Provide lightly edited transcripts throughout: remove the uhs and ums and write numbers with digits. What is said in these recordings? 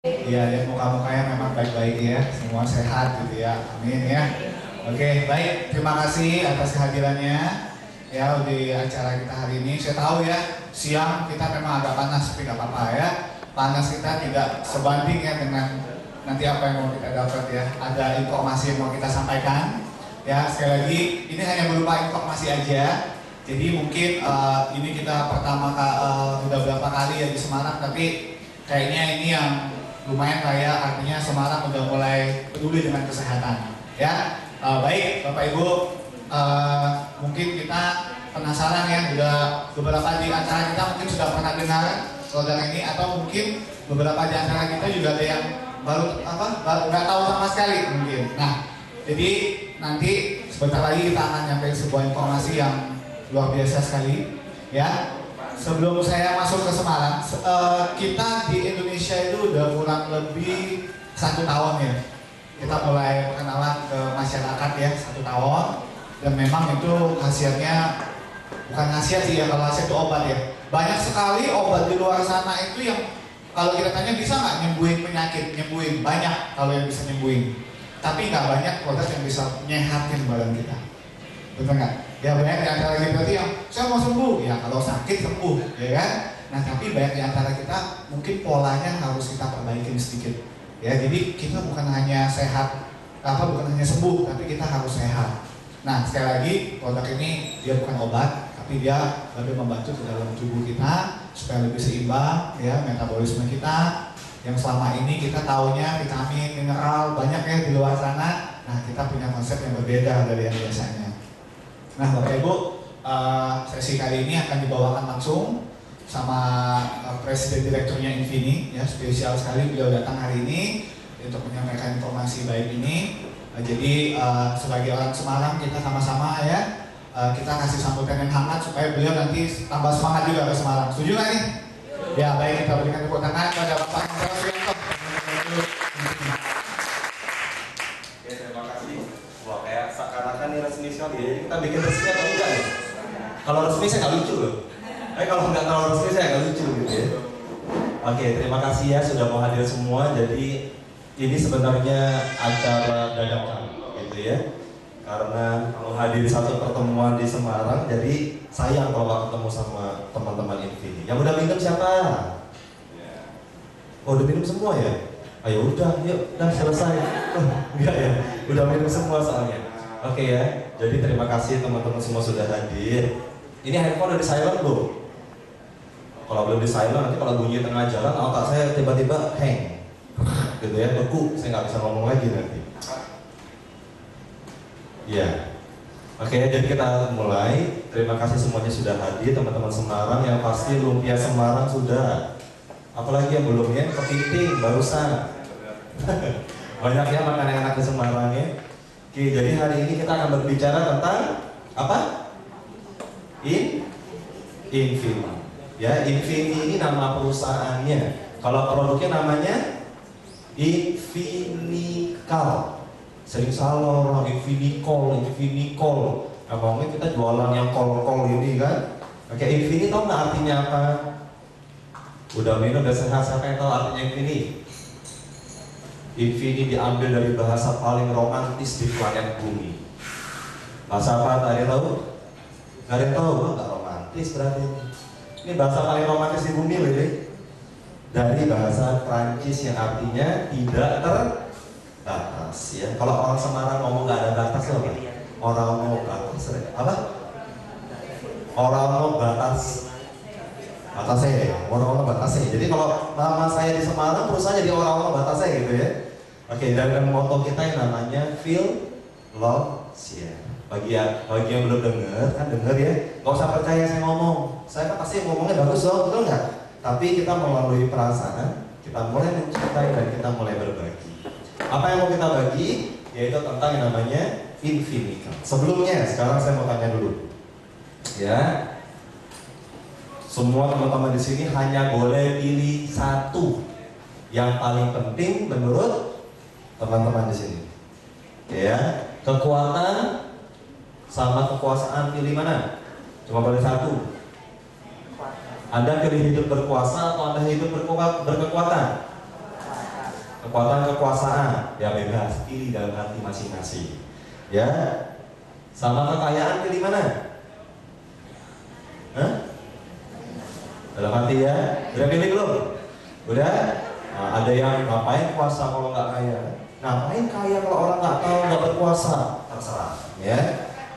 Iya, dan muka-mukanya memang baik-baik ya, semua sehat gitu ya, amin ya. Oke, baik, terima kasih atas kehadirannya ya di acara kita hari ini. Saya tahu ya, siang kita memang agak panas, tapi nggak apa-apa ya. Panas kita tidak sebanding ya dengan nanti apa yang mau kita dapat ya. Ada informasi yang mau kita sampaikan ya. Sekali lagi, ini hanya berupa informasi aja. Jadi mungkin ini kita udah berapa kali ya di Semarang, tapi kayaknya ini yang lumayan kaya, artinya Semarang udah mulai peduli dengan kesehatan ya. Baik Bapak Ibu, mungkin kita penasaran ya, udah beberapa di antara kita mungkin sudah pernah dengar program ini, atau mungkin beberapa di antara kita juga ada yang baru nggak tahu sama sekali mungkin. Nah, jadi nanti sebentar lagi kita akan nyampein sebuah informasi yang luar biasa sekali ya. Sebelum saya masuk ke Semarang, kita di Indonesia itu udah kurang lebih 1 tahun ya. Kita mulai perkenalan ke masyarakat ya, 1 tahun. Dan memang itu khasiatnya, bukan khasiat sih ya, kalau khasiat itu obat ya. Banyak sekali obat di luar sana itu yang kalau kita tanya bisa nggak nyembuhin penyakit, nyembuhin banyak kalau yang bisa nyembuhin. Tapi nggak banyak produk yang bisa nyehatin badan kita. Betul nggak? Ya banyak di antara kita berarti yang saya mau sembuh, ya kalau sakit sembuh, ya kan? Nah tapi banyak di antara kita mungkin polanya harus kita perbaikin sedikit, ya. Jadi kita bukan hanya sehat, bukan hanya sembuh, tapi kita harus sehat. Nah sekali lagi produk ini dia bukan obat, tapi dia lebih membantu ke dalam tubuh kita supaya lebih seimbang, ya metabolisme kita. Yang selama ini kita taunya vitamin, mineral banyak ya di luar sana. Nah kita punya konsep yang berbeda dari yang biasanya. Nah Bapak Ibu, sesi kali ini akan dibawakan langsung sama Presiden Direkturnya Infini, ya spesial sekali beliau datang hari ini untuk menyampaikan informasi baik ini. Jadi sebagai orang Semarang kita sama-sama ya, kita kasih sambutan yang hangat supaya beliau nanti tambah semangat juga ke Semarang. Setuju nggak nih? Ya baik, kita berikan tepuk tangan kepada Bapak Hendra Suyanto. Seakan-akan ini resmi sekali ya, jadi kita bikin resmi atau enggak ya? Kalau resmi saya nggak lucu loh, kalau nggak terlalu resmi saya nggak lucu gitu ya. Oke, terima kasih ya sudah mau hadir semua. Jadi ini sebenarnya acara dadakan gitu ya, karena menghadiri satu pertemuan di Semarang, jadi sayang kalau nggak ketemu sama teman-teman Infini. Yang udah minum siapa? Oh udah minum semua ya? Ayo udah, yuk, udah selesai. Enggak ya, udah minum semua soalnya. Oke ya, jadi terima kasih teman-teman semua sudah hadir. Ini handphone udah di silent belum? Kalau belum di silent, nanti kalau bunyi tengah jalan, otak saya tiba-tiba hang, gitu ya, beku, saya nggak bisa ngomong lagi nanti. Ya, oke, jadi kita mulai. Terima kasih semuanya sudah hadir, teman-teman Semarang yang pasti lumpia Semarang sudah. Apalagi yang belum ya, kepiting barusan. Banyak ya makanan enak di Semarang ya. Oke, jadi hari ini kita akan berbicara tentang apa? Infini. Ya, Infini ini nama perusahaannya. Kalau produknya namanya Infinical. Sering salah orang Infinicol. Ngomongnya kita jualan yang kol-kol ini kan. Oke, Infini tahu nggak artinya apa? Udah minum, udah sehat, siapa yang tahu artinya Infini? Infini diambil dari bahasa paling romantis di planet bumi. Bahasa apa? Ada yang tahu? Gak ada yang tahu? Nggak romantis berarti. Ini bahasa paling romantis di bumi loh ini. Dari bahasa Prancis yang artinya tidak terbatas ya. Kalau orang Semarang ngomong nggak ada batas loh, orang mau batas apa? Orang mau batasnya, orang-orang batasnya. Jadi kalau nama saya di Semarang, perusahaan jadi orang-orang batasnya gitu ya. Oke, dan moto kita yang namanya Feel, Love, Share. Bagi yang belum dengar, kan dengar ya. Gak usah percaya saya ngomong. Saya kan pasti ngomongnya bagus loh, betul nggak? Tapi kita melalui perasaan, kita mulai mencintai dan kita mulai berbagi. Apa yang mau kita bagi? Yaitu tentang yang namanya Infinical. Sebelumnya, sekarang saya mau tanya dulu. Ya, semua teman-teman di sini hanya boleh pilih satu yang paling penting menurut teman-teman di sini. Ya, kekuatan sama kekuasaan, pilih mana? Cuma boleh satu. Anda pilih hidup berkuasa atau Anda hidup berkekuatan? kekuatan kekuasaan, ya bebas, pilih dalam hati masing-masing. Ya, sama kekayaan pilih mana? Hah? Dalam hati ya, udah pilih belum? Udah? Nah, ada yang ngapain kuasa kalau nggak kaya? Ngapain kaya kalau orang nggak tahu nggak berkuasa? Terserah, ya.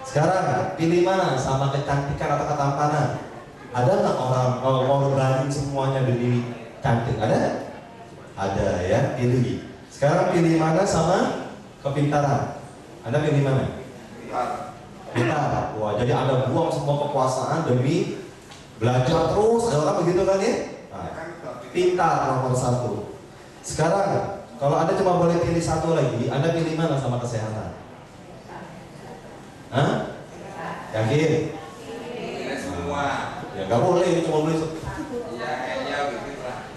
Sekarang pilih mana? Sama kecantikan atau ketampanan? Ada nggak orang mau berani semuanya demi cantik? Ada? Ada ya, pilih. Sekarang pilih mana sama kepintaran? Anda pilih mana? Pintar. Wah, jadi Anda buang semua kekuasaan demi belajar terus. Ada orang begitu kan ya? Nah, pintar nomor 1. Sekarang, kalau Anda cuma boleh pilih satu lagi, Anda pilih mana sama kesehatan? Hah? Yakin? Semua. Ya nggak boleh, cuma boleh.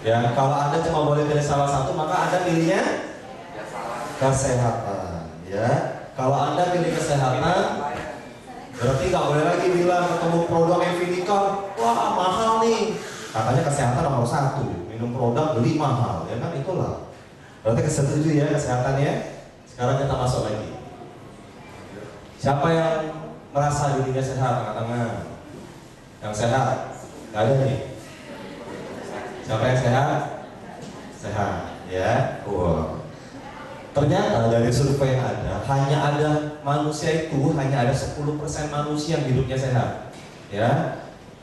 Ya, kalau Anda cuma boleh pilih salah satu, maka Anda pilihnya kesehatan. Ya, kalau Anda pilih kesehatan, berarti nggak boleh lagi bilang ketemu produk Invinicon, wah mahal nih. Katanya kesehatan nomor 1, minum produk beli mahal, ya kan itulah. Berarti kesetuju ya kesehatannya. Sekarang kita masuk lagi. Siapa yang merasa dirinya sehat? Angkat tangan. Yang sehat? Nggak ada nih. Siapa yang sehat? Sehat, ya. Wow. Ternyata dari survei yang ada, hanya ada manusia itu hanya ada 10% manusia yang hidupnya sehat. Ya.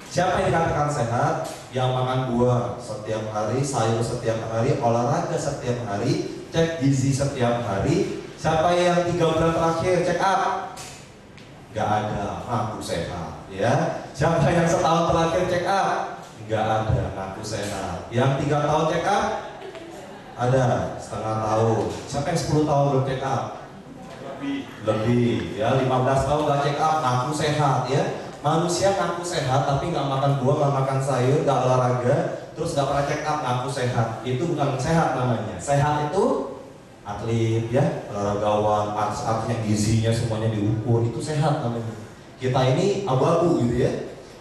Siapa yang dikatakan sehat? Yang makan buah setiap hari, sayur setiap hari, olahraga setiap hari, cek gizi setiap hari. Siapa yang 3 bulan terakhir check up? Gak ada, aku sehat. Ya. Siapa yang setahun terakhir check up? Gak ada, ngaku sehat. Yang 3 tahun check up? Ada, setengah tahun. Siapa yang 10 tahun belum check up? Lebih. Ya, 15 tahun gak check up, ngaku sehat ya. Manusia ngaku sehat tapi gak makan buah, gak makan sayur, gak olahraga, terus gak pernah check up, ngaku sehat. Itu bukan sehat namanya. Sehat itu atlet ya, olahragawan, artinya gizinya semuanya diukur, itu sehat namanya. Kita ini abu-abu gitu ya.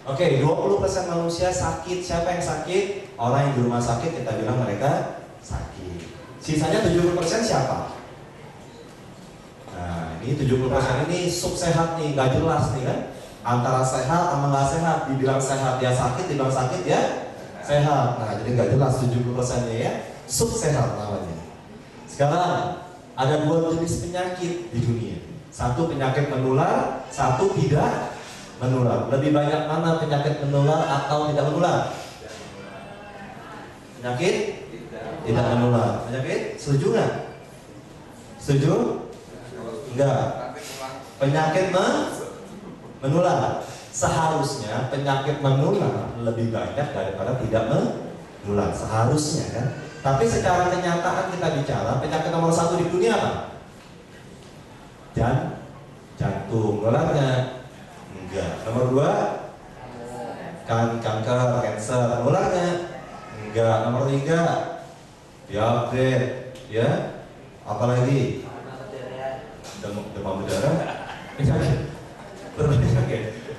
Oke, 20% manusia sakit. Siapa yang sakit? Orang yang di rumah sakit, kita bilang mereka sakit. Sisanya 70% siapa? Nah, ini 70% ini sub sehat nih, gak jelas nih kan? Antara sehat sama gak sehat. Dibilang sehat dia sakit, dibilang sakit ya sehat. Nah, jadi gak jelas 70%-nya ya. Sub sehat namanya. Sekarang, ada 2 jenis penyakit di dunia. Satu penyakit menular, satu tidak menular. Lebih banyak mana penyakit menular atau tidak menular? Penyakit tidak menular. Penyakit setuju nggak? Setuju? Enggak. Penyakit menular. Seharusnya penyakit menular lebih banyak daripada tidak menular. Seharusnya kan. Tapi secara kenyataan kita bicara penyakit nomor 1 di dunia apa? Jantung. Menularnya enggak. Nomor 2 kanker, cancer. Menularnya enggak. Nomor 3 diabetes, ya. Apalagi demam berdarah. Penyakit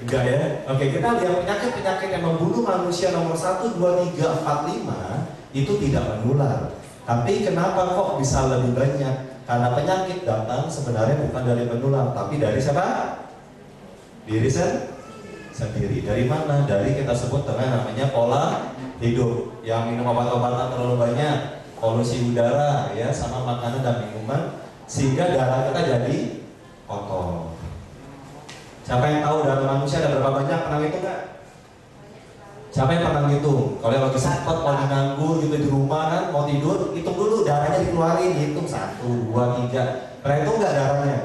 enggak ya. Oke, kita lihat penyakit-penyakit yang membunuh manusia nomor 1, 2, 3, 4, 5 itu tidak menular. Tapi kenapa kok bisa lebih banyak? Karena penyakit datang sebenarnya bukan dari menular, tapi dari siapa? Diri sendiri. Dari mana? Dari kita sebut dengan namanya pola hidup. Yang minum obat-obatan terlalu banyak, polusi udara ya, sama makanan dan minuman, sehingga darah kita jadi kotor. Siapa yang tahu darah manusia ada berapa banyak? Pernah hitung nggak? Siapa yang pernah ngitung? Kalau yang lagi sempat mau nganggur gitu di rumah kan, mau tidur, hitung dulu darahnya dikeluarin, hitung 1, 2, 3. Pernah hitung nggak darahnya?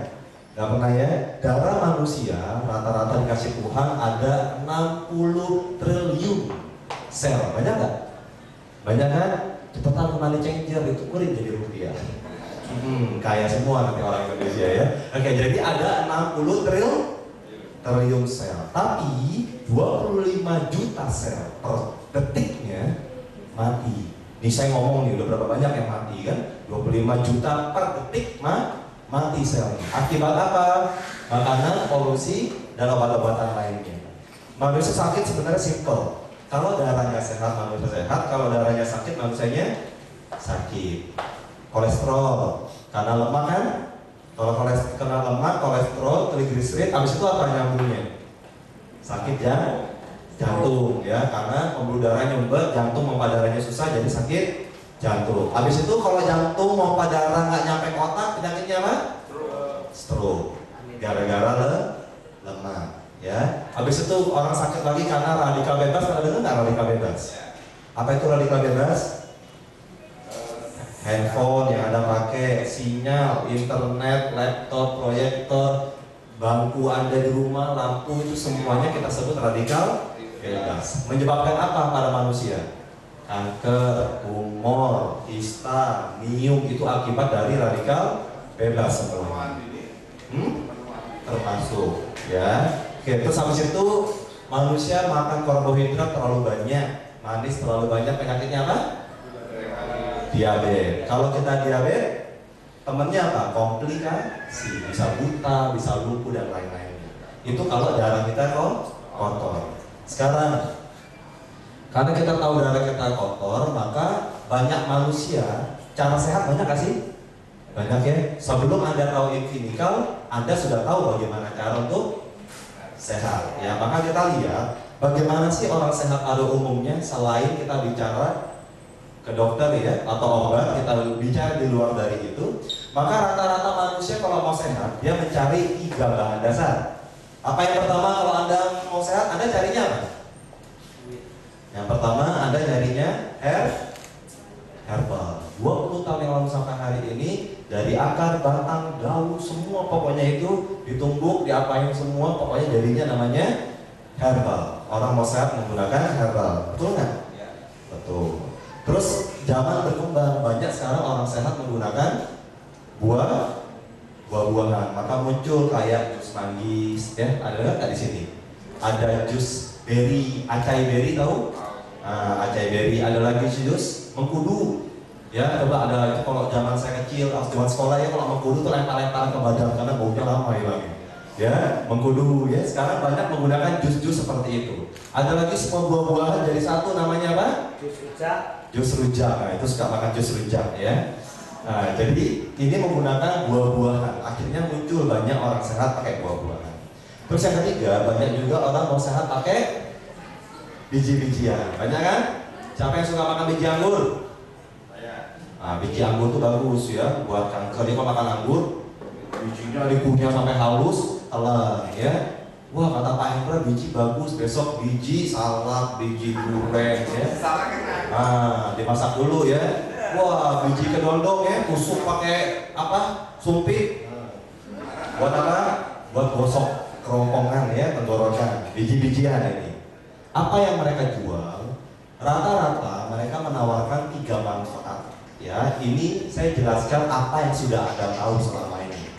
Nggak pernah ya. Darah manusia rata-rata dikasih Tuhan ada 60 triliun sel. Banyak nggak? Banyak kan? Cepetan kembali changer, itu kurin jadi rupiah. Kaya semua nanti orang Indonesia ya. Oke, jadi ada 60 triliun sel. Tapi 25 juta sel per detiknya mati. Ini saya ngomong nih, udah berapa banyak yang mati kan? 25 juta per detik mati selnya. Akibat apa? Makanan, polusi, dan obat-obatan lainnya. Manusia sakit sebenarnya simple. Kalau darahnya sehat, manusia sehat. Kalau darahnya sakit, manusianya sakit. kolesterol. Karena lemak kan? Kalau kena lemak, kolesterol, triglycerid, habis itu apa nyambungnya? Sakit jantung ya, karena pembuluh darah nyumbat, jantung pompa darahnya susah, jadi sakit jantung. Habis itu kalau jantung pompa darah nggak nyampe ke otak, penyakitnya apa? Stroke. Gara-gara lemak ya. Habis itu orang sakit lagi karena radikal bebas. Pernah dengar nggak radikal bebas? Apa itu radikal bebas? Handphone yang Anda pakai, sinyal, internet, laptop, proyektor, bangku Anda di rumah, lampu, itu semuanya kita sebut radikal bebas. Menyebabkan apa pada manusia? Kanker, tumor, kista, miom, itu akibat dari radikal bebas semua. Termasuk ya. Oke, terus habis itu manusia makan karbohidrat terlalu banyak, manis terlalu banyak, penyakitnya apa? Diabetes. Kalau kita diabetes, temennya apa? Komplikasi, bisa buta, bisa lumpuh dan lain-lainnya. Itu kalau darah kita kotor. Sekarang, karena kita tahu darah kita kotor, maka banyak manusia cara sehat banyak gak sih? Banyak ya. Sebelum Anda tahu Infinikal, Anda sudah tahu bagaimana cara untuk sehat. Ya, maka kita lihat bagaimana sih orang sehat pada umumnya selain kita bicara ke dokter ya atau obat, kita bicara di luar dari itu. Maka rata-rata manusia kalau mau sehat dia mencari 3 bahan dasar. Apa yang pertama kalau Anda mau sehat, Anda carinya apa? Yang pertama Anda nyarinya herbal. 20 tahun yang lalu sampai hari ini, dari akar, batang, daun, semua pokoknya itu ditumbuk, diapain semua, pokoknya jadinya namanya herbal. Orang mau sehat menggunakan herbal, betul nggak? Ya. Betul. Terus zaman berkembang, banyak sekarang orang sehat menggunakan buah-buahan. Maka muncul kayak jus manggis, ya ada nggak di sini? Ada jus berry, acai berry tahu? Acai berry. Ada lagi jus mengkudu. Ya, coba ada kalau zaman saya kecil, zaman sekolah ya kalau mengkudu tuh lempar-lempar ke badan karena baunya lama hilangnya. Ya, mengkudu ya. Sekarang banyak menggunakan jus-jus seperti itu. Ada lagi semua buah-buahan jadi satu, namanya apa? Jus rujak. Jus rujak. Nah, itu suka makan jus rujak ya. Nah, jadi ini menggunakan buah-buahan. Akhirnya muncul banyak orang sehat pakai buah-buahan. Terus yang ketiga, banyak juga orang mau sehat pakai biji-bijian. Banyak kan? Siapa yang suka makan biji anggur? Nah, biji anggur itu bagus ya buat kanker. Dia makan anggur, bijinya dikunyah sampai halus, telan ya. Wah, kata Pak Hendra biji bagus, besok biji salak, biji goreng ya. Nah, dimasak dulu ya. Wah, biji kedondong ya, tusuk pakai apa? Sumpit. Buat apa? Buat gosok kerongkongan ya, tenggorokan. Biji-bijian ini. Apa yang mereka jual? Rata-rata mereka menawarkan 3 manfaat. Ya, ini saya jelaskan apa yang sudah Anda tahu selama ini.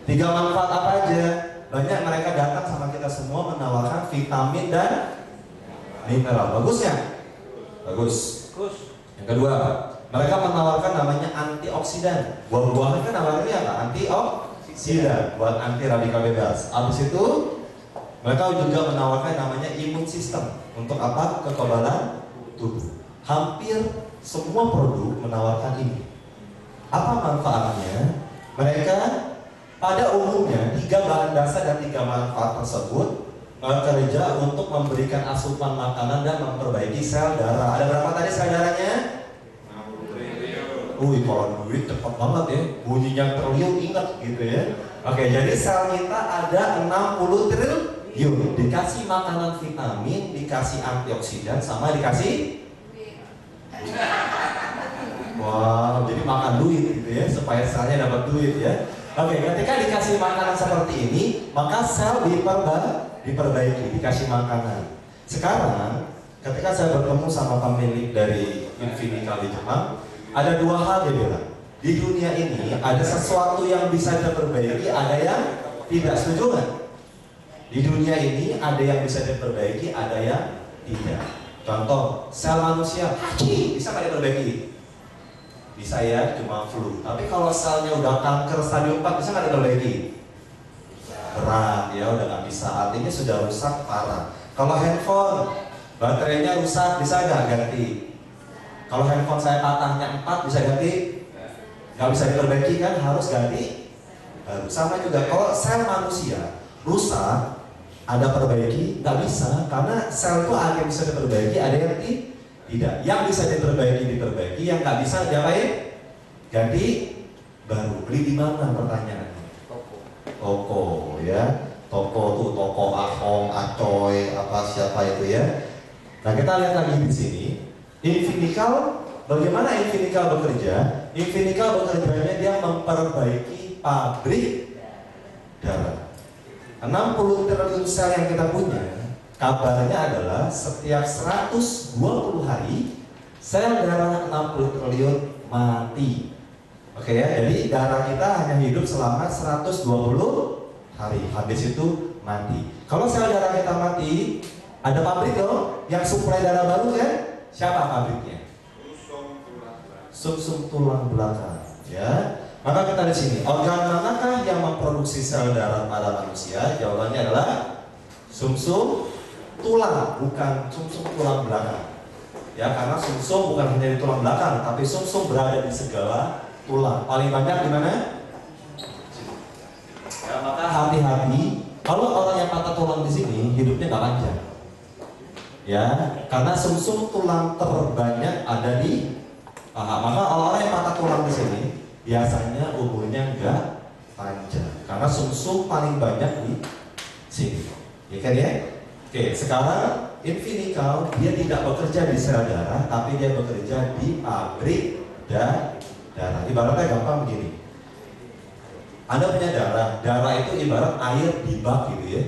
3 manfaat apa aja? Banyak mereka datang sama kita semua menawarkan vitamin dan mineral. Bagusnya? Bagus. Yang kedua, mereka menawarkan namanya antioksidan. Buah-buahan kan nawarnya apa? Antioksidan buat anti radikal bebas. Habis itu mereka juga menawarkan namanya imun sistem. Untuk apa? Kekebalan tubuh. Hampir semua produk menawarkan ini. Apa manfaatnya? Mereka pada umumnya 3 bahan dasar dan 3 manfaat tersebut bekerja untuk memberikan asupan makanan dan memperbaiki sel darah. Ada berapa tadi sel darahnya? Kalau duit cepat banget ya, bunyinya triliun, ingat gitu ya. Oke, jadi sel kita ada 60 triliun. Dikasih makanan vitamin, dikasih antioksidan, sama dikasih wow, jadi makan duit gitu ya, supaya selnya dapat duit ya. Oke, ketika dikasih makanan seperti ini, maka sel diperbaiki, dikasih makanan. Sekarang, ketika saya bertemu sama pemilik dari Infinikal di Jepang, ada 2 hal dia bilang. Di dunia ini ada sesuatu yang bisa diperbaiki, ada yang tidak. Setuju nggak? Di dunia ini ada yang bisa diperbaiki, ada yang tidak. Contoh, sel manusia, bisa nggak diperbaiki? Bisa ya, cuma flu. Tapi kalau selnya udah kanker stadium 4, bisa nggak diperbaiki? Berat ya, udah nggak bisa. Artinya sudah rusak parah. Kalau handphone, baterainya rusak, bisa nggak ganti? Kalau handphone saya patahnya 4, bisa ganti? Nggak bisa diperbaiki kan, harus ganti baru. Sama juga kalau sel manusia rusak, ada perbaiki, nggak bisa, karena sel itu ada yang bisa diperbaiki, ada yang tidak. Yang bisa diperbaiki, yang nggak bisa diapain? Ganti baru. Beli di mana pertanyaannya? Toko ya. Toko tuh toko Ahong, Acoy, apa siapa itu ya. Nah kita lihat lagi di sini. Infinikal, bagaimana Infinikal bekerja? Infinikal bekerjanya dia memperbaiki pabrik darah. 60 triliun sel yang kita punya, kabarnya adalah setiap 120 hari sel darah 60 triliun mati. Oke ya, jadi darah kita hanya hidup selama 120 hari, habis itu mati. Kalau sel darah kita mati, ada pabrik dong yang suplai darah baru kan? Siapa pabriknya? Sumsum tulang belakang. Ya, maka kita di sini. Organ manakah yang memproduksi sel darah pada manusia? Jawabannya adalah sumsum tulang, bukan sumsum tulang belakang. Ya, karena sumsum bukan hanya di tulang belakang, tapi sumsum berada di segala tulang. Paling banyak di mana? Ya, maka hati-hati. Kalau orang yang patah tulang di sini, hidupnya nggak panjang. Ya, karena sumsum tulang terbanyak ada di paha. Maka orang yang patah tulang di sini biasanya umurnya nggak panjang, karena sumsum paling banyak di sini. Ya kan ya? Oke, sekarang Infinikal dia tidak bekerja di sel darah, tapi dia bekerja di pabrik darah. Ibaratnya gampang begini. Anda punya darah itu ibarat air di bak gitu ya.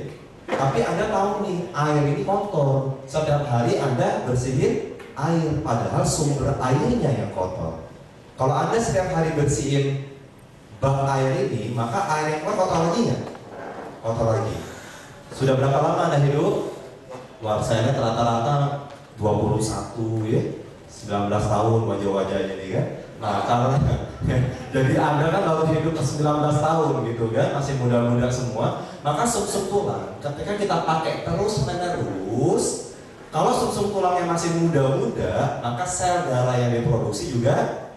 Tapi Anda tahu nih, air ini kotor. Setiap hari Anda bersihin air, padahal sumber airnya yang kotor. Kalau Anda setiap hari bersihin bak air ini, maka air yang kotor lagi nggak? Kotor lagi. Sudah berapa lama Anda hidup? Luar saya lihat rata-rata 21 ya, 19 tahun wajah-wajahnya ini kan. Nah karena jadi Anda kan baru hidup ke 19 tahun gitu kan, masih muda-muda semua. Maka sumsum tulang ketika kita pakai terus menerus, kalau sumsum tulangnya masih muda-muda, maka sel darah yang diproduksi juga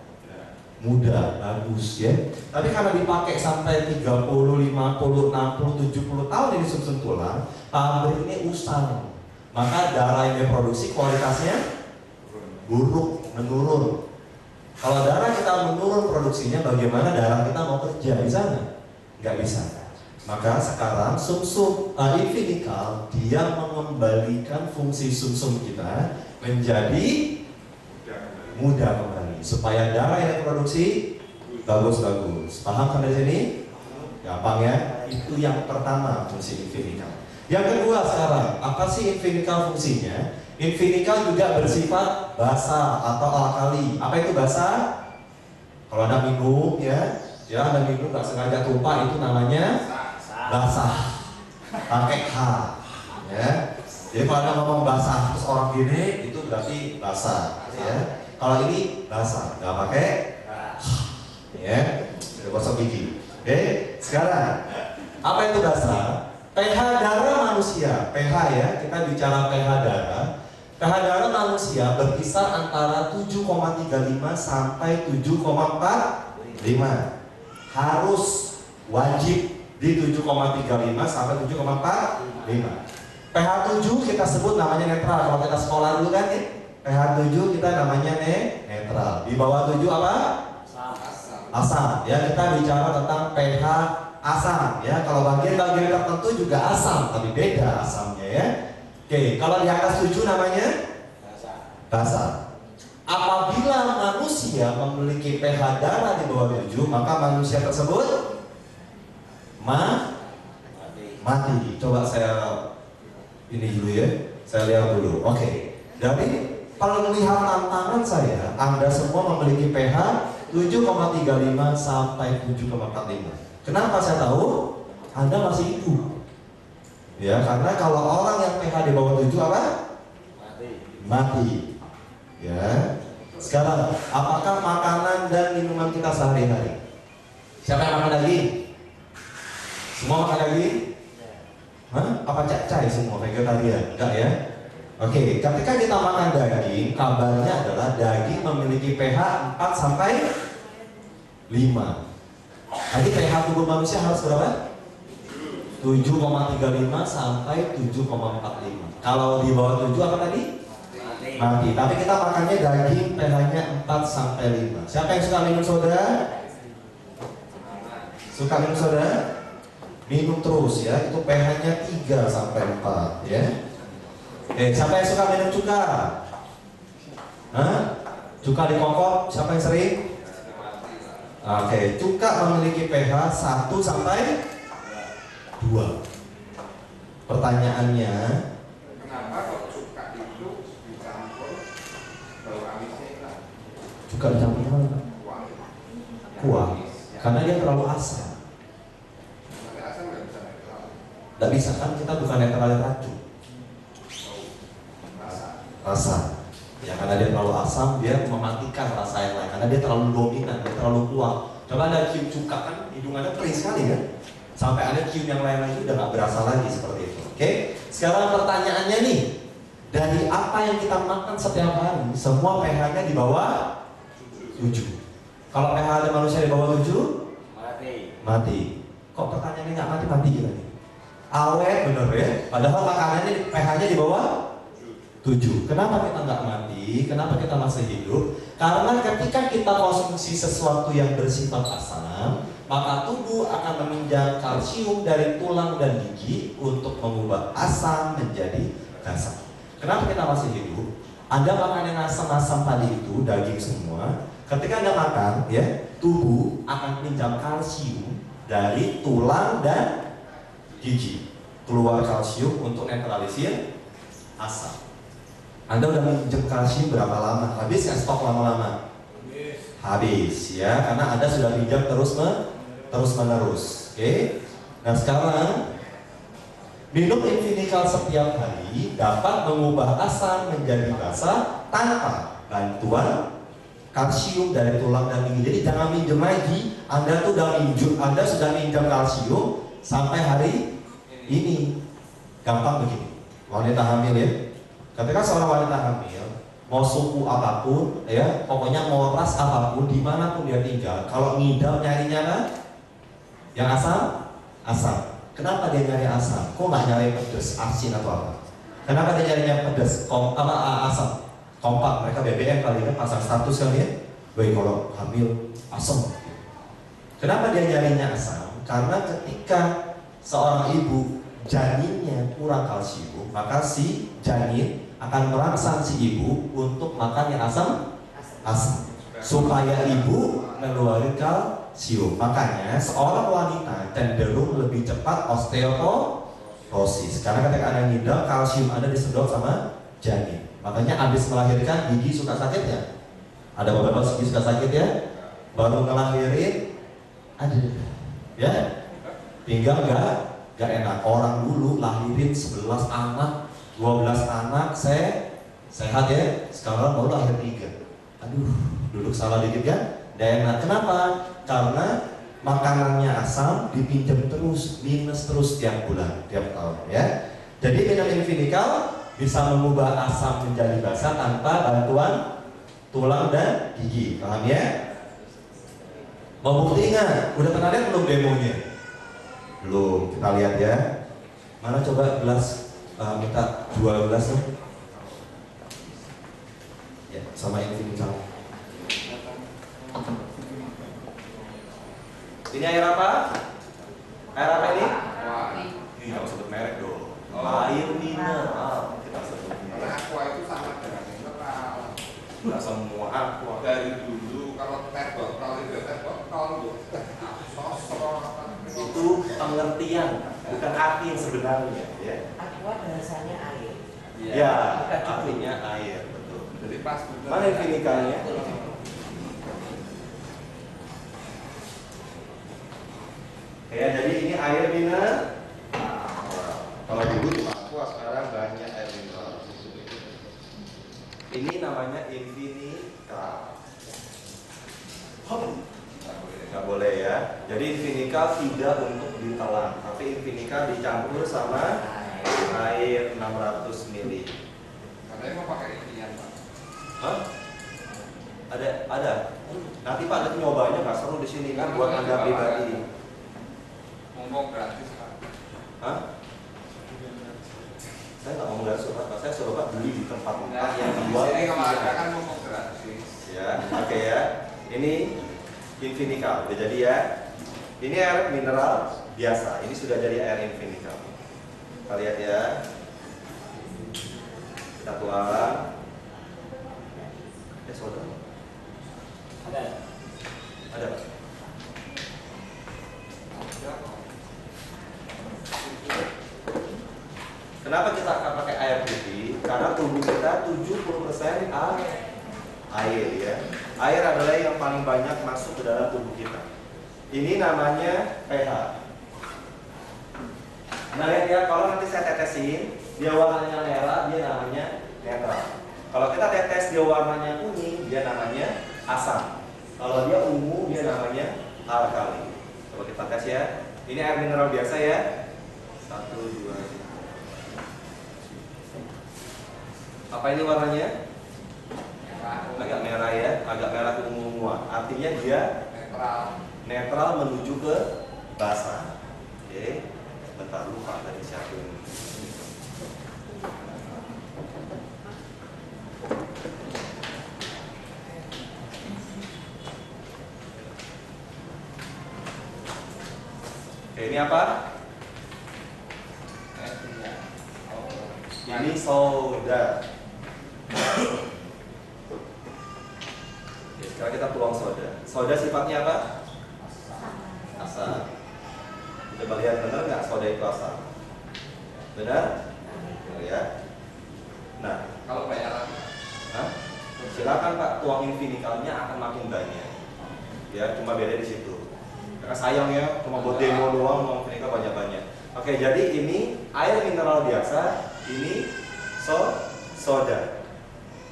muda, bagus ya. Tapi karena dipakai sampai 30, 50, 60, 70 tahun ini sumsum tulang, pabrik ini usang. Maka darah yang diproduksi kualitasnya buruk, menurun. Kalau darah kita menurun produksinya, bagaimana darah kita mau kerja di sana? Nggak bisa. Maka sekarang sumsum Infinikal dia mengembalikan fungsi sumsum kita menjadi muda kembali, supaya darah yang diproduksi bagus-bagus. Paham sampai sini? Gampang ya? Itu yang pertama fungsi Infinikal. Yang kedua sekarang, apa sih Infinikal fungsinya? Infinikal juga bersifat basa atau alkali. Apa itu basa? Kalau Anda minum ya Anda minum nggak sengaja tumpah, itu namanya basah. Pakai H ya. Jadi kalau Anda ngomong basah terus orang gini, itu berarti basah ya. Kalau ini basah, nggak pakai ya. Sudah gosok gigi. Oke, sekarang apa itu basah? pH darah manusia, pH ya, kita bicara pH darah. pH darah manusia berkisar antara 7,35 sampai 7,45. Harus wajib di 7,35 sampai 7,45. pH 7 kita sebut namanya netral. Kalau kita sekolah dulu kan ya, pH 7 kita namanya netral. Di bawah 7 apa? Asam. Ya, kita bicara tentang pH asam ya. Kalau bagian-bagian tertentu juga asam, tapi beda asamnya ya. Oke, kalau di atas 7 namanya basa. Apabila manusia memiliki pH darah di bawah 7, maka manusia tersebut mati. Coba saya ini dulu ya, saya lihat dulu. Oke, dari penglihatan tangan saya, Anda semua memiliki pH 7,35 sampai 7,45. Kenapa saya tahu? Anda masih hidup. Ya, karena kalau orang yang pH di bawah 7 apa? Mati. Ya. Sekarang, apakah makanan dan minuman kita sehari-hari? Siapa yang makan daging? Semua makan daging? Hah? Apa cacai semua vegetarian? Enggak ya? Oke, ketika kita makan daging, kabarnya adalah daging memiliki pH 4 sampai 5. Nanti pH tubuh manusia harus berapa? 7,35 sampai 7,45. Kalau di bawah 7 apa tadi? Mati. Tapi kita makannya daging pH-nya 4 sampai 5. Siapa yang suka minum soda? Suka minum soda? Minum terus ya. Itu pH-nya 3 sampai 4 ya. Oke, siapa yang suka minum cuka? Hah? Cuka di kongkong, siapa yang sering? Oke, cuka memiliki pH 1 sampai 2. Pertanyaannya, Kenapa kok cuka itu dicampur bau amisnya hilang? cuka dicampur apa? Kuah. Karena dia terlalu asam. Nanti asam nggak bisa netral. Tidak bisa kan, kita bukan netralin racun. Rasa. Ya karena dia terlalu asam, dia mematikan rasa yang lain. Karena dia terlalu dominan, dia terlalu kuat. Coba ada cium cuka kan, hidungannya perih sekali kan? Sampai ada cium yang lain-lain udah nggak berasa lagi seperti itu. Oke? Sekarang pertanyaannya nih, dari apa yang kita makan setiap hari, semua pH-nya di bawah 7. Kalau pH ada manusia di bawah 7, mati. Kok pertanyaannya nggak mati gimana? Awet bener ya? Padahal makanannya pH-nya di bawah 7. Kenapa kita nggak mati? Kenapa kita masih hidup? Karena ketika kita konsumsi sesuatu yang bersifat asam, maka tubuh akan meminjam kalsium dari tulang dan gigi untuk mengubah asam menjadi basa. Kenapa kita masih hidup? Anda makan yang asam-asam tadi itu, daging semua. Ketika Anda makan, ya, tubuh akan meminjam kalsium dari tulang dan gigi. Keluar kalsium untuk netralisir asam. Anda udah minjem kalsium berapa lama? Habis ya stok lama-lama? Habis ya, karena Anda sudah pinjam terus menerus. Oke? Nah sekarang minum Invinikal setiap hari dapat mengubah asam menjadi basa tanpa bantuan kalsium dari tulang dan gigi. Jadi jangan minjem lagi. Anda sudah minjem kalsium sampai hari ini. Gampang begini. Wanita hamil ya. Ketika seorang wanita hamil, mau suku apapun, ya, pokoknya mau ras apapun, dimanapun dia tinggal, kalau ngidam nyarinya kan, yang asam. Kenapa dia nyari asam? Kok nggak nyari pedas, asin atau apa? Kenapa dia nyarinya pedas, asam? Kompak, mereka BBM kali kan, pasang status kali ya. Woi kalau hamil asam. Kenapa dia nyarinya asam? Karena ketika seorang ibu janinnya kurang kalsium, maka si janin akan merangsang si ibu untuk makan yang asam supaya ibu mengeluarkan kalsium. Makanya seorang wanita cenderung lebih cepat osteoporosis karena ketika Anda ngidam, kalsium Anda disedot sama janin. Makanya habis melahirkan gigi suka sakit ya? Ada beberapa gigi suka sakit ya? Baru ngelahirin ada ya? Pinggang gak enak. Orang dulu lahirin 11 anak, 12 anak, sehat ya. Sekarang baru lahir 3. Aduh, duduk salah dikit kan? Gak enak. Kenapa? Karena makanannya asam dipinjam terus, minus terus tiap bulan, tiap tahun ya. Jadi minum Invinikal bisa mengubah asam menjadi basa tanpa bantuan tulang dan gigi. Paham ya? Mau bukti nggak? Udah pernah lihat belum demonya? Belum, kita lihat ya. Mana coba gelas, minta 2 gelas dong. Ya, sama Invinikal. Ini air apa? Air apa ini? Ini nggak sebut merek dong. Air mineral kita sebutnya. Karena aqua itu sama dengan mineral. Nggak semua aqua. Dari dulu kalau teh botol itu teh botol sosok Itu pengertian, bukan arti yang sebenarnya ya. Aqua bahasanya air. Ya, artinya air, betul. Jadi pas bener. Mana Invinikalnya? Ya, jadi ini air mineral. Kalau dulu cuma aqua, sekarang banyak air mineral. Ini namanya Invinikal. Nggak boleh ya. Jadi Invinikal tidak untuk ditelan, tapi Invinikal dicampur sama air 600 ml. Katanya mau pakai inian Pak. Hah? Ada. Nanti Pak nanti nyobanya nggak seru di sini kan buat Anda pribadi. Ngomong gratis Pak. Hah? Saya nggak ngomong gratis Pak. Saya suruh Pak beli di tempat-tempat yang jual. Ini kalau ada kan ngomong gratis. Ya, oke ya. Ini Infinical, udah jadi ya. Ini air mineral biasa. Ini sudah jadi air Infinical. Kita lihat ya. Kita tuang. Soda. Ada Pak. Kenapa kita akan pakai air putih? Karena tubuh kita 70% air ya. Air adalah yang paling banyak masuk ke dalam tubuh kita. Ini namanya pH. Nah lihat ya, kalau nanti saya tetesin, dia warnanya merah, dia namanya netral. Kalau kita tetes dia warnanya kuning, dia namanya asam. Kalau dia ungu, dia namanya alkali. Coba kita tes ya. Ini air mineral biasa ya. 1, 2, 3. Apa ini warnanya? Agak merah ya, agak merah ke ungu-unguan. Artinya dia netral menuju ke basah. Oke, sebentar lupa tadi siapa ini. Oke, ini apa? Ini soda. Oke, sekarang kita tuang soda. Soda sifatnya apa? Asam. Coba lihat benar nggak soda itu asam? Benar? Benar ya. Nah, Kalau banyak lagi. Hah? Silakan Pak, tuang infinikalnya akan makin banyak. Ya, cuma beda di situ. Karena sayang ya, cuma buat demo doang, mau infinikal banyak-banyak. Oke, jadi ini air mineral biasa, ini soda.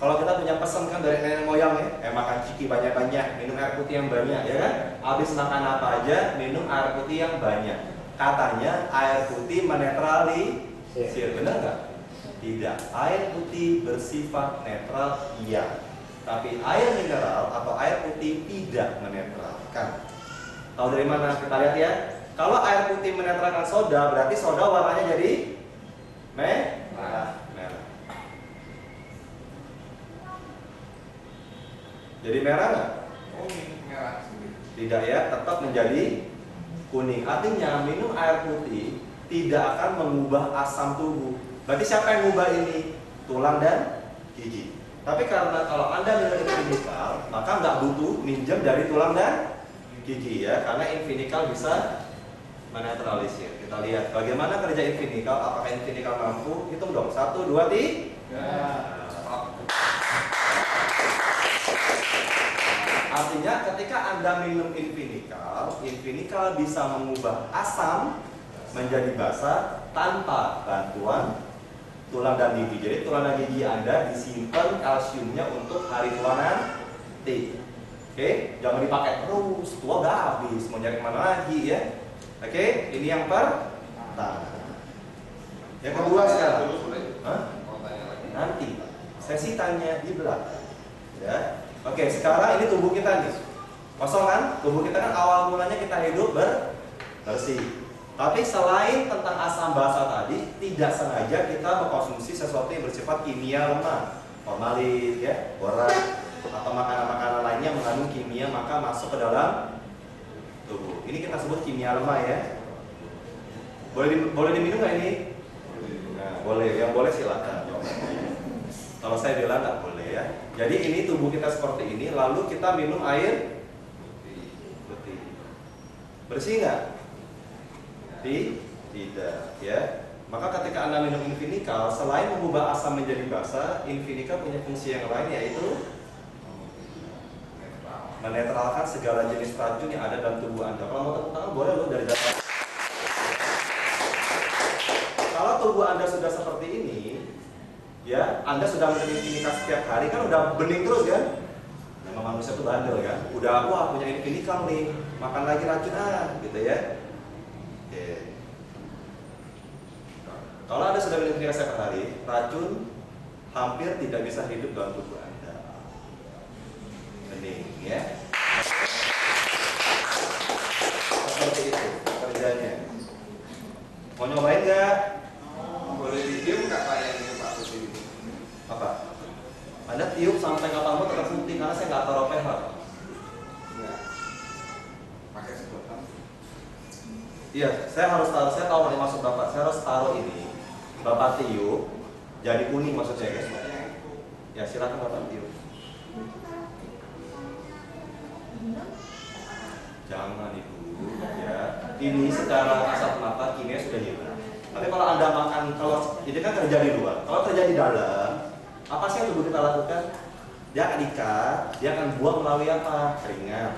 Kalau kita punya pesan kan dari nenek moyang ya, makan ciki banyak-banyak, minum air putih yang banyak, ya kan? Habis makan apa aja, minum air putih yang banyak. Katanya air putih menetralisir, benar nggak? Tidak. Air putih bersifat netral, iya. Tapi air mineral atau air putih tidak menetralkan. Tahu dari mana? Kita lihat ya. Kalau air putih menetralkan soda, berarti soda warnanya jadi merah. Jadi merah nggak? Merah sendiri. Tidak ya, tetap menjadi kuning. Artinya minum air putih tidak akan mengubah asam tubuh. Berarti siapa yang mengubah ini? Tulang dan gigi. Tapi karena kalau Anda minum infinical, maka nggak butuh minjem dari tulang dan gigi ya, karena infinical bisa menetralisir. Kita lihat bagaimana kerja infinical. Apakah infinical mampu? Hitung dong. 1, 2, 3. Artinya ketika Anda minum infinical bisa mengubah asam menjadi basa tanpa bantuan tulang dan gigi. Jadi tulang dan gigi Anda disimpan kalsiumnya untuk hari tua nanti. Oke, jangan dipakai terus, tua udah habis, mau nyari kemana lagi ya. Oke, ini yang pertama. Yang kedua sekarang. Nanti sesi tanya di belakang. Ya. Oke, sekarang ini tubuh kita nih. Kosong kan? Tubuh kita kan awal mulanya kita hidup bersih. Tapi selain tentang asam basa tadi, tidak sengaja kita mengkonsumsi sesuatu yang bersifat kimia lemah, formalin, ya, borak, atau makanan-makanan lainnya mengandung kimia maka masuk ke dalam tubuh. Ini kita sebut kimia lemah ya. Boleh diminum nggak ini? Nah, boleh. Yang boleh silakan. Kalau saya bilang nggak boleh ya. Jadi ini tubuh kita seperti ini, lalu kita minum air putih. Bersih nggak? Tidak ya. Maka ketika Anda minum infinical, selain mengubah asam menjadi basa, infinical punya fungsi yang lain yaitu menetralkan segala jenis racun yang ada dalam tubuh Anda. Kalau mau tepuk tangan boleh loh dari dalam. Kalau tubuh Anda sudah seperti ini, ya, Anda sudah minum infinical setiap hari kan udah bening terus kan? Memang manusia itu bandel kan? Udah wah punya infinical nih, makan lagi racun gitu ya. Oke. Kalau Anda sudah minum infinical setiap hari, racun hampir tidak bisa hidup dalam tubuh Anda. bening ya. Seperti itu kerjanya. Mau nyobain nggak? Boleh ditiup nggak Pak yang ini Pak putih ini? Apa? Anda tiup sampai kapalmu tetap putih karena saya nggak taruh pH. Enggak. Pakai sedotan. Iya, saya harus taruh. Saya tahu nih maksud Bapak. Saya harus taruh ini. Bapak tiup, jadi kuning maksudnya guys. Ya silakan Bapak tiup. Jangan Ibu. Ya, ini secara kasat mata kimia sudah hilang. Tapi kalau Anda makan, kalau ini kan kerja di luar, kalau kerja di dalam, apa sih yang tubuh kita lakukan? Dia akan ikat, dia akan buang melalui apa? Keringat,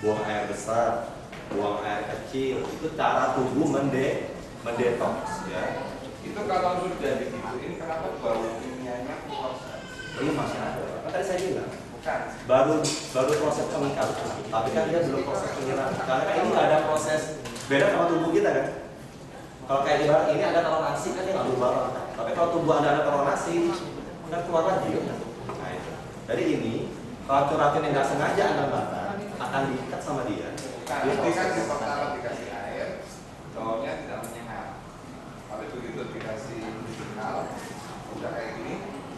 buang air besar, buang air kecil. Itu cara tubuh mendetoks ya. Itu kalau sudah digituin kenapa bau kimianya keluar? Ini masih ada. Kan tadi saya bilang Bukan. baru proses pengikat, tapi kan dia belum proses penyerapan. Karena kan ini nggak ada proses beda sama tubuh kita kan. Kalau kayak ibarat ini ada taruh nasi kan dia nggak berubah. Tapi kalau tubuh Anda ada taruh nasi kan keluar lagi. Nah itu. Jadi ini racun-racun yang nggak sengaja Anda makan akan diikat sama dia. Nah, ini kan di pertama dikasih air, baunya tidak menyengat. Tapi begitu dikasih mineral, udah kayak gini,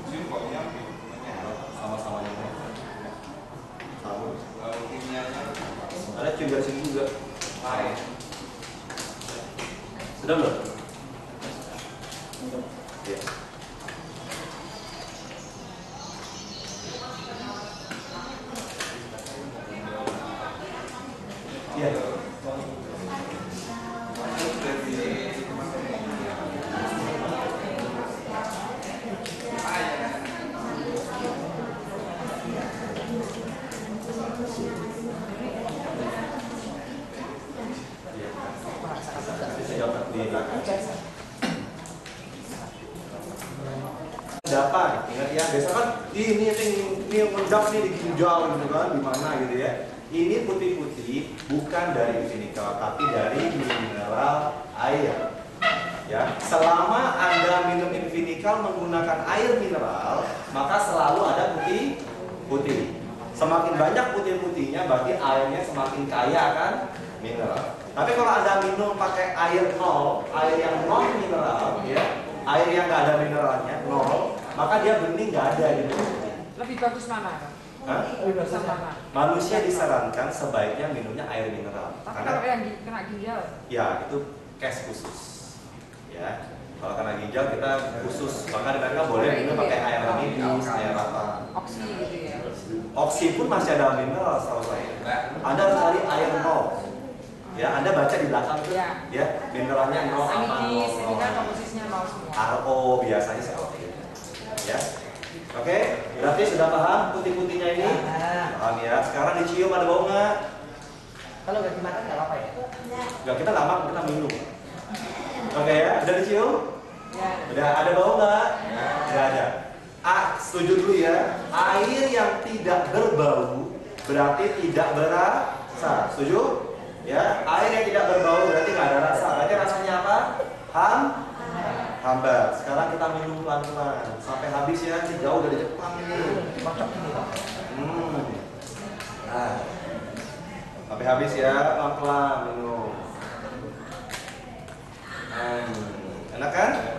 cium baunya menyengat. Sama-sama yang sama. Bau kimianya Ada cium dari sini juga. air. Sudah belum? Iya. Iya. Dapat, ingat ya, biasa kan ini yang mendap nih di ginjal gitu kan, di mana gitu ya. Ini putih-putih bukan dari vinikal, tapi dari mineral air. Ya, selama Anda minum Invinikal menggunakan air mineral, maka selalu ada putih-putih. Semakin banyak putih-putihnya, berarti airnya semakin kaya kan mineral. Tapi kalau Anda minum pakai air nol, air yang non mineral, ya, air yang nggak ada mineralnya, nol, maka dia bening nggak ada gitu. Lebih bagus mana? Hah? Lebih bagus mana? Manusia disarankan sebaiknya minumnya air mineral. Tapi Karena kalau yang kena ginjal, ya itu case khusus. Ya, kalau kena ginjal kita khusus. Maka mereka boleh minum pakai air medis, air apa. oksi gitu ya. Oksi pun masih ada mineral setahu saya. Anda harus cari air nol. Ya, Anda baca di belakang itu, Ya. ya mineralnya nol apa Amidis, ini kan nol. komposisinya nol semua. RO biasanya seperti itu. Ya, oke. Berarti sudah paham putih-putihnya ini? Paham ya. Sekarang dicium ada bau nggak? Kalau nggak dimakan nggak apa-apa ya? Nggak, kita nggak makan, kita minum. Oke ya, udah dicium? Ya. Udah ada bau nggak? Nggak ada. Setuju dulu ya. Air yang tidak berbau berarti tidak berasa. Setuju? Ya, air yang tidak berbau berarti nggak ada rasa. Berarti rasanya apa? Hambar. Sekarang kita minum pelan-pelan sampai habis ya. Ini jauh dari Jepang ini. Cocok ini Pak. Sampai habis ya, pelan-pelan minum. Enak kan?